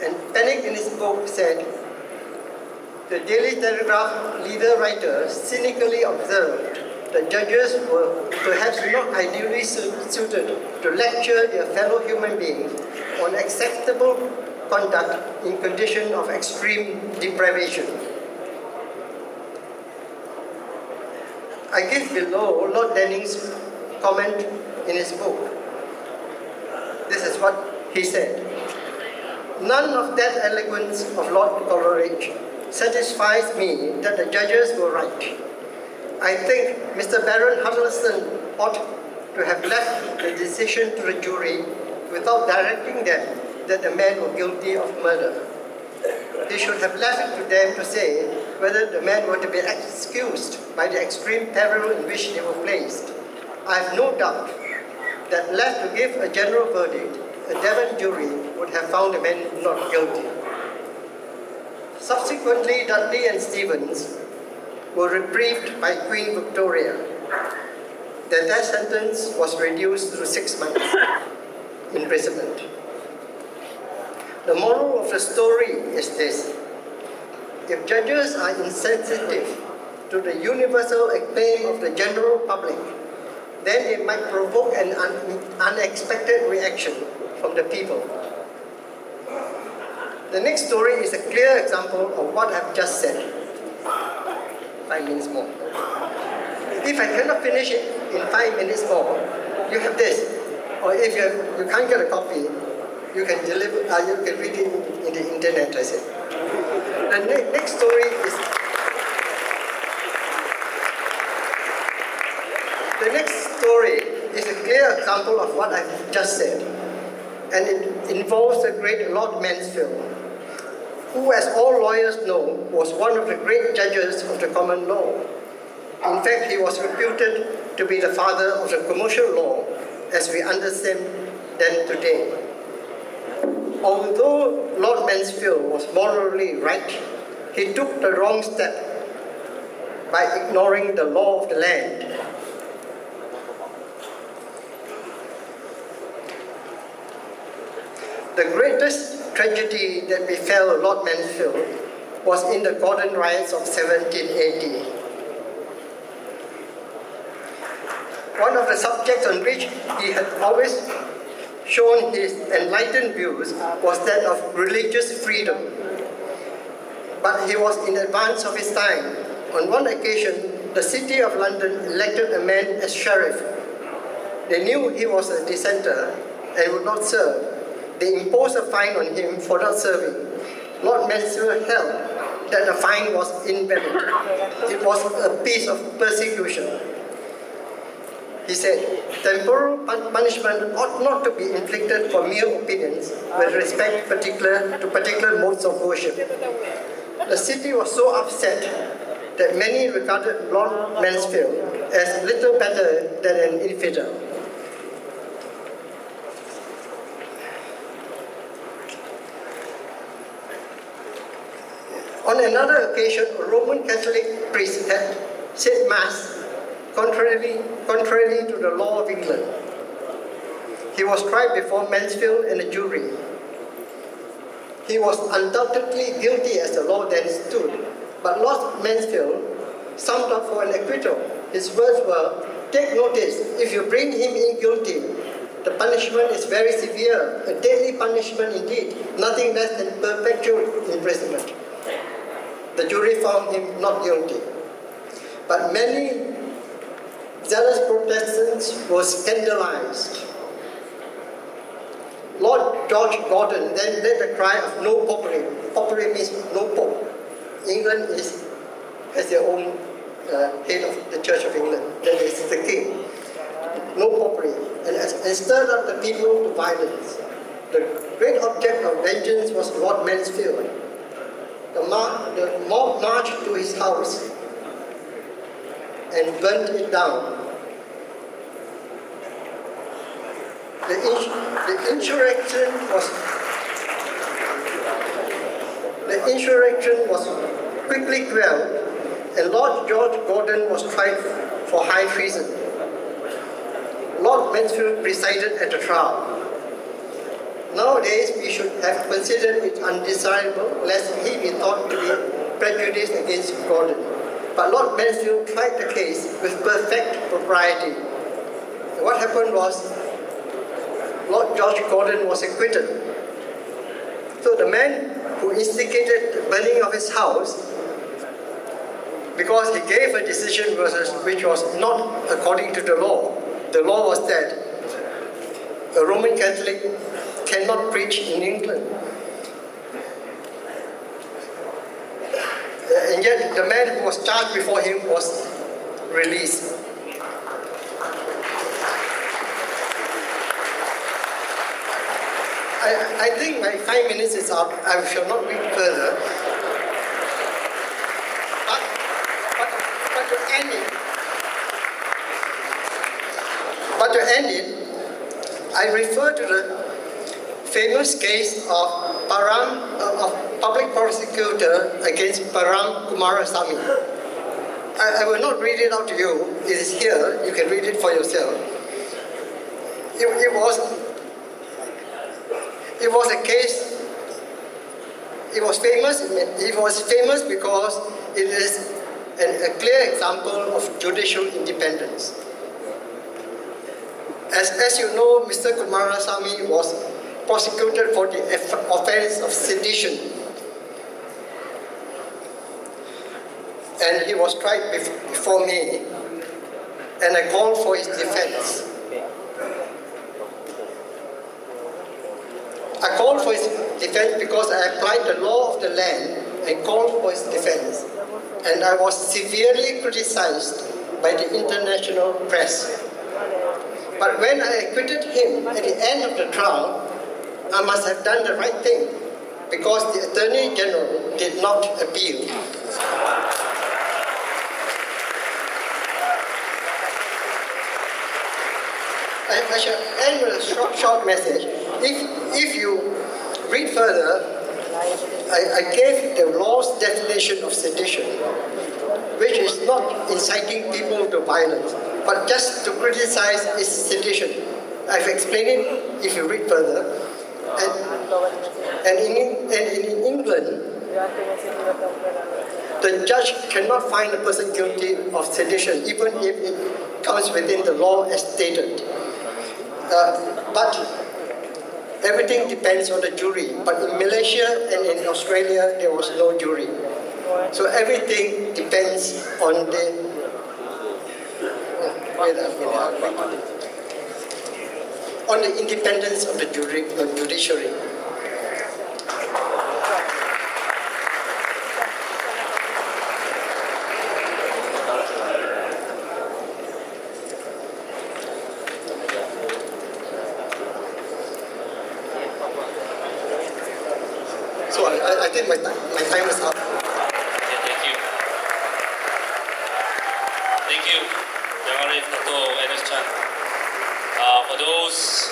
and Panic in his book said, the Daily Telegraph leader writer cynically observed that judges were perhaps not ideally suited to lecture their fellow human beings on acceptable conduct in conditions of extreme deprivation. I give below Lord Denning's comment in his book. This is what he said. None of that eloquence of Lord Coleridge satisfies me that the judges were right. I think Mr. Baron Huddleston ought to have left the decision to the jury without directing them that the men were guilty of murder. He should have left it to them to say whether the men were to be excused by the extreme peril in which they were placed. I have no doubt that left to give a general verdict, a Devon jury would have found the men not guilty. Subsequently, Dudley and Stevens were reprieved by Queen Victoria. Their death sentence was reduced to 6 months imprisonment. The moral of the story is this: if judges are insensitive to the universal acclaim of the general public, then they might provoke an unexpected reaction from the people. The next story is a clear example of what I've just said. 5 minutes more. If I cannot finish it in 5 minutes more, you have this. Or if you can't get a copy, you can you can read it in the internet, I said. The next story is... The next story is a clear example of what I've just said. And it involves the great Lord Mansfield, who, as all lawyers know, was one of the great judges of the common law. In fact, he was reputed to be the father of the commercial law as we understand them today. Although Lord Mansfield was morally right, he took the wrong step by ignoring the law of the land. The greatest tragedy that befell Lord Mansfield was in the Gordon riots of 1780. One of the subjects on which he had always shown his enlightened views was that of religious freedom. But he was in advance of his time. On one occasion, the City of London elected a man as sheriff. They knew he was a dissenter and would not serve. They imposed a fine on him for not serving. Lord Mansfield held that the fine was invalid. It was a piece of persecution. He said, temporal punishment ought not to be inflicted for mere opinions with respect to particular modes of worship. The city was so upset that many regarded Lord Mansfield as little better than an infidel. On another occasion, a Roman Catholic priest had said Mass contrary to the law of England. He was tried before Mansfield and a jury. He was undoubtedly guilty as the law then stood, but Lord Mansfield summed up for an acquittal. His words were, "Take notice, if you bring him in guilty, the punishment is very severe, a deadly punishment indeed, nothing less than perpetual imprisonment." The jury found him not guilty. But many zealous Protestants were scandalized. Lord George Gordon then led the cry of no popery. Popery means no pope. England has their own head of the Church of England, that is the king. No popery. And stirred up the people to violence. The great object of vengeance was Lord Mansfield. The mob marched to his house and burnt it down. The insurrection was quickly quelled, and Lord George Gordon was tried for high treason. Lord Mansfield presided at the trial. Nowadays, we should have considered it undesirable lest he be thought to be prejudiced against Gordon. But Lord Mansfield tried the case with perfect propriety. And what happened was, Lord George Gordon was acquitted. So the man who instigated the burning of his house, because he gave a decision which was not according to the law was that a Roman Catholic cannot preach in England. And yet the man who was charged before him was released. I think my 5 minutes is up. I shall not read further. But to end it, I refer to the famous case of public prosecutor against Param Kumarasamy. I will not read it out to you. It is here. You can read it for yourself. It was a case. It was famous because it is a clear example of judicial independence. As you know, Mr. Kumarasamy was prosecuted for the offense of sedition. And he was tried before me, and I called for his defense. I called for his defense because I applied the law of the land and called for his defense. And I was severely criticized by the international press. But when I acquitted him at the end of the trial, I must have done the right thing because the Attorney General did not appeal. I shall end with a short message. If you read further, I gave the law's definition of sedition, which is not inciting people to violence, but just to criticize is sedition. I've explained it if you read further. And in England, the judge cannot find a person guilty of sedition, even if it comes within the law as stated. But everything depends on the jury. But in Malaysia and in Australia, there was no jury. So everything depends on the independence of the judiciary. So I think my time is up. Thank you. Thank you. Terima kasih NHChan. For those